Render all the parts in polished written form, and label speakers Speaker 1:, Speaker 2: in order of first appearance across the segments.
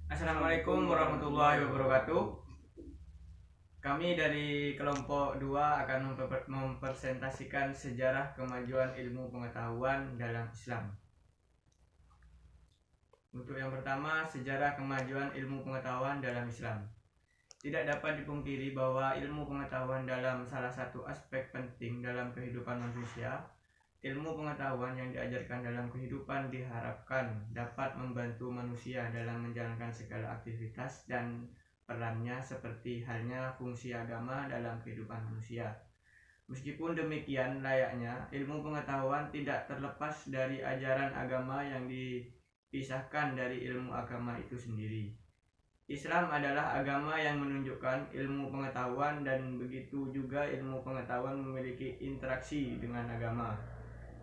Speaker 1: Assalamualaikum warahmatullahi wabarakatuh. Kami dari kelompok 2 akan mempresentasikan sejarah kemajuan ilmu pengetahuan dalam Islam. Untuk yang pertama, sejarah kemajuan ilmu pengetahuan dalam Islam. Tidak dapat dipungkiri bahwa ilmu pengetahuan dalam salah satu aspek penting dalam kehidupan manusia. Ilmu pengetahuan yang diajarkan dalam kehidupan diharapkan dapat membantu manusia dalam menjalankan segala aktivitas dan perannya, seperti halnya fungsi agama dalam kehidupan manusia. Meskipun demikian, layaknya ilmu pengetahuan tidak terlepas dari ajaran agama yang dipisahkan dari ilmu agama itu sendiri. Islam adalah agama yang menunjukkan ilmu pengetahuan, dan begitu juga ilmu pengetahuan memiliki interaksi dengan agama.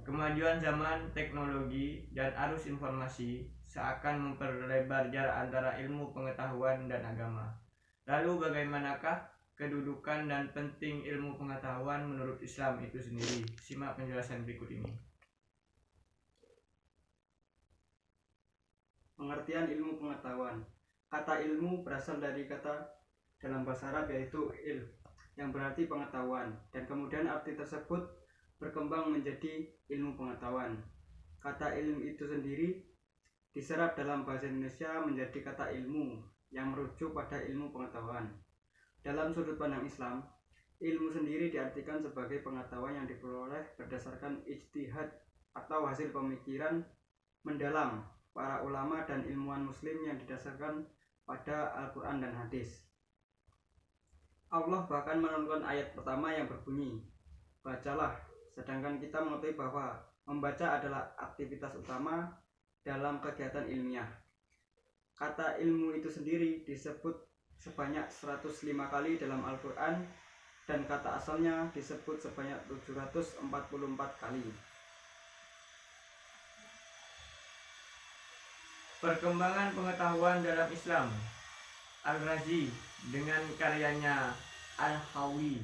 Speaker 1: Kemajuan zaman, teknologi, dan arus informasi seakan memperlebar jarak antara ilmu pengetahuan dan agama. Lalu bagaimanakah kedudukan dan penting ilmu pengetahuan menurut Islam itu sendiri? Simak penjelasan berikut ini.
Speaker 2: Pengertian ilmu pengetahuan. Kata ilmu berasal dari kata dalam bahasa Arab yaitu ilm, yang berarti pengetahuan, dan kemudian arti tersebut berkembang menjadi ilmu pengetahuan. Kata ilmu itu sendiri diserap dalam bahasa Indonesia menjadi kata ilmu, yang merujuk pada ilmu pengetahuan. Dalam sudut pandang Islam, ilmu sendiri diartikan sebagai pengetahuan yang diperoleh berdasarkan ijtihad atau hasil pemikiran mendalam para ulama dan ilmuwan muslim yang didasarkan pada Al-Quran dan hadis. Allah bahkan menurunkan ayat pertama yang berbunyi, "Bacalah," sedangkan kita mengetahui bahwa membaca adalah aktivitas utama dalam kegiatan ilmiah. Kata ilmu itu sendiri disebut sebanyak 105 kali dalam Al-Quran, dan kata asalnya disebut sebanyak 744 kali.
Speaker 1: Perkembangan pengetahuan dalam Islam. Al-Razi dengan karyanya Al-Hawi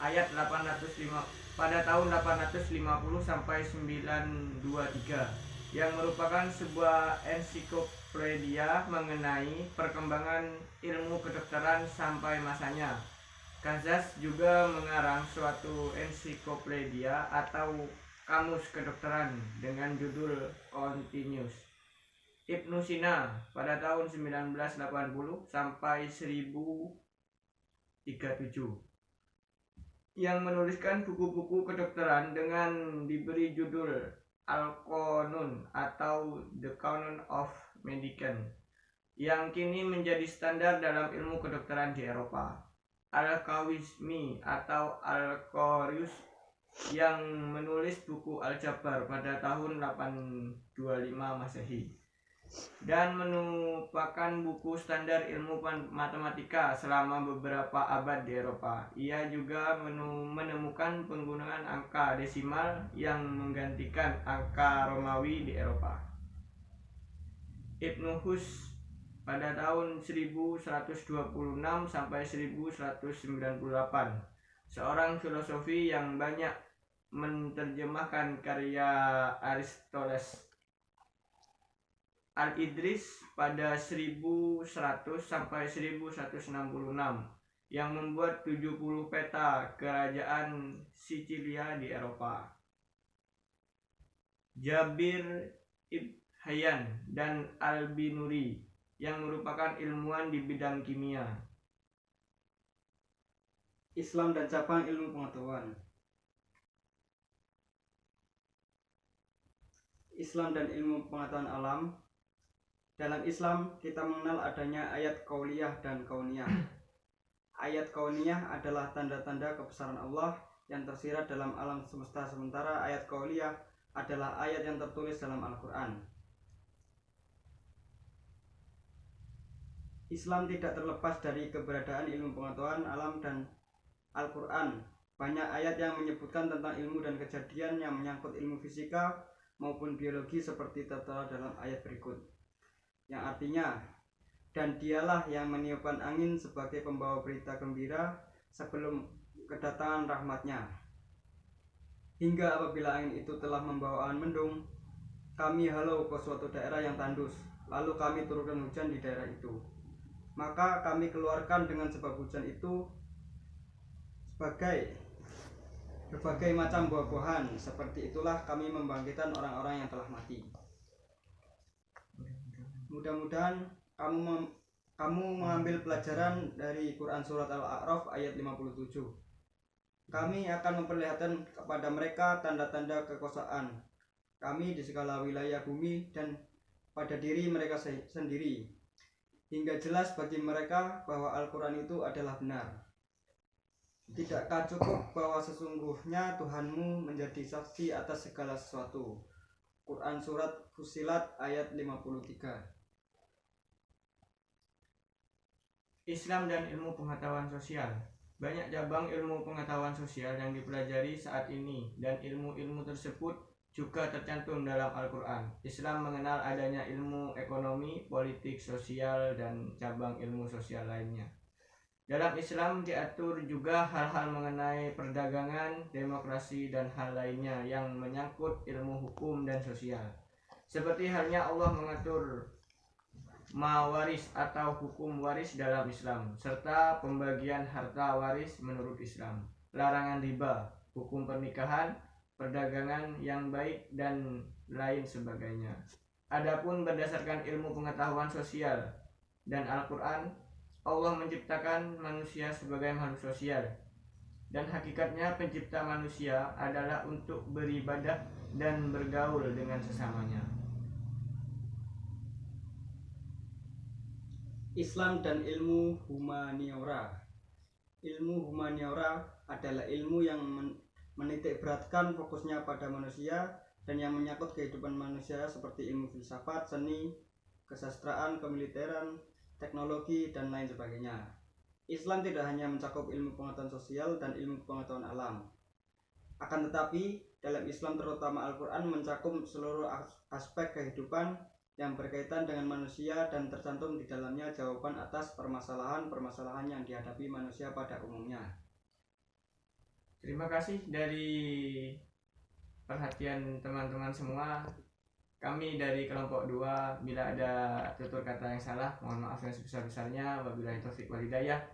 Speaker 1: ayat 805 pada tahun 850 sampai 923, yang merupakan sebuah ensiklopedia mengenai perkembangan ilmu kedokteran sampai masanya. Kazas juga mengarang suatu ensiklopedia atau kamus kedokteran dengan judul Continuous. Ibnu Sina pada tahun 1980 sampai 1037, yang menuliskan buku-buku kedokteran dengan diberi judul Al-Qanun atau The Canon of Medicine, yang kini menjadi standar dalam ilmu kedokteran di Eropa. Al-Khwarizmi atau Al-Qarius, yang menulis buku Al-Jabar pada tahun 825 Masehi dan merupakan buku standar ilmu matematika selama beberapa abad di Eropa. Ia juga menemukan penggunaan angka desimal yang menggantikan angka Romawi di Eropa. Ibnu Hus pada tahun 1126 sampai 1198, seorang filosofi yang banyak menerjemahkan karya Aristoteles. Al-Idris pada 1100 sampai 1166, yang membuat 70 peta kerajaan Sicilia di Eropa. Jabir ibn Hayyan dan Al-Binuri, yang merupakan ilmuwan di bidang kimia.
Speaker 2: Islam dan cabang ilmu pengetahuan. Islam dan ilmu pengetahuan alam. Dalam Islam, kita mengenal adanya ayat qauliyah dan kauniyah. Ayat kauniyah adalah tanda-tanda kebesaran Allah yang tersirat dalam alam semesta, sementara ayat qauliyah adalah ayat yang tertulis dalam Al-Quran. Islam tidak terlepas dari keberadaan ilmu pengetahuan alam dan Al-Quran. Banyak ayat yang menyebutkan tentang ilmu dan kejadian yang menyangkut ilmu fisika maupun biologi, seperti tertera dalam ayat berikut, yang artinya, "Dan dialah yang meniupkan angin sebagai pembawa berita gembira sebelum kedatangan rahmatnya, hingga apabila angin itu telah membawa awan mendung, kami halau ke suatu daerah yang tandus, lalu kami turunkan hujan di daerah itu. Maka kami keluarkan dengan sebab hujan itu berbagai macam buah-buahan. Seperti itulah kami membangkitkan orang-orang yang telah mati. Mudah-mudahan kamu mengambil pelajaran dari Quran Surat Al-A'raf ayat 57. Kami akan memperlihatkan kepada mereka tanda-tanda kekuasaan kami di segala wilayah bumi dan pada diri mereka sendiri, hingga jelas bagi mereka bahwa Al-Quran itu adalah benar. Tidakkah cukup bahwa sesungguhnya Tuhanmu menjadi saksi atas segala sesuatu? Quran Surat Fussilat ayat 53.
Speaker 1: Islam dan ilmu pengetahuan sosial. Banyak cabang ilmu pengetahuan sosial yang dipelajari saat ini, dan ilmu-ilmu tersebut juga tercantum dalam Al-Quran. Islam mengenal adanya ilmu ekonomi, politik, sosial, dan cabang ilmu sosial lainnya. Dalam Islam diatur juga hal-hal mengenai perdagangan, demokrasi, dan hal lainnya yang menyangkut ilmu hukum dan sosial. Seperti halnya Allah mengatur mawaris atau hukum waris dalam Islam, serta pembagian harta waris menurut Islam, larangan riba, hukum pernikahan, perdagangan yang baik, dan lain sebagainya. Adapun berdasarkan ilmu pengetahuan sosial dan Al-Quran, Allah menciptakan manusia sebagai makhluk sosial, dan hakikatnya pencipta manusia adalah untuk beribadah dan bergaul dengan sesamanya.
Speaker 2: Islam dan ilmu humaniora. Ilmu humaniora adalah ilmu yang menitik beratkan fokusnya pada manusia dan yang menyangkut kehidupan manusia seperti ilmu filsafat, seni, kesastraan, kemiliteran, teknologi, dan lain sebagainya. Islam tidak hanya mencakup ilmu pengetahuan sosial dan ilmu pengetahuan alam. Akan tetapi, dalam Islam terutama Al-Quran mencakup seluruh aspek kehidupan yang berkaitan dengan manusia dan tercantum di dalamnya jawaban atas permasalahan-permasalahan yang dihadapi manusia pada umumnya.
Speaker 1: Terima kasih dari perhatian teman-teman semua. Kami dari kelompok 2, bila ada tutur kata yang salah, mohon maaf yang sebesar-besarnya. Wabillahi taufiq wal hidayah.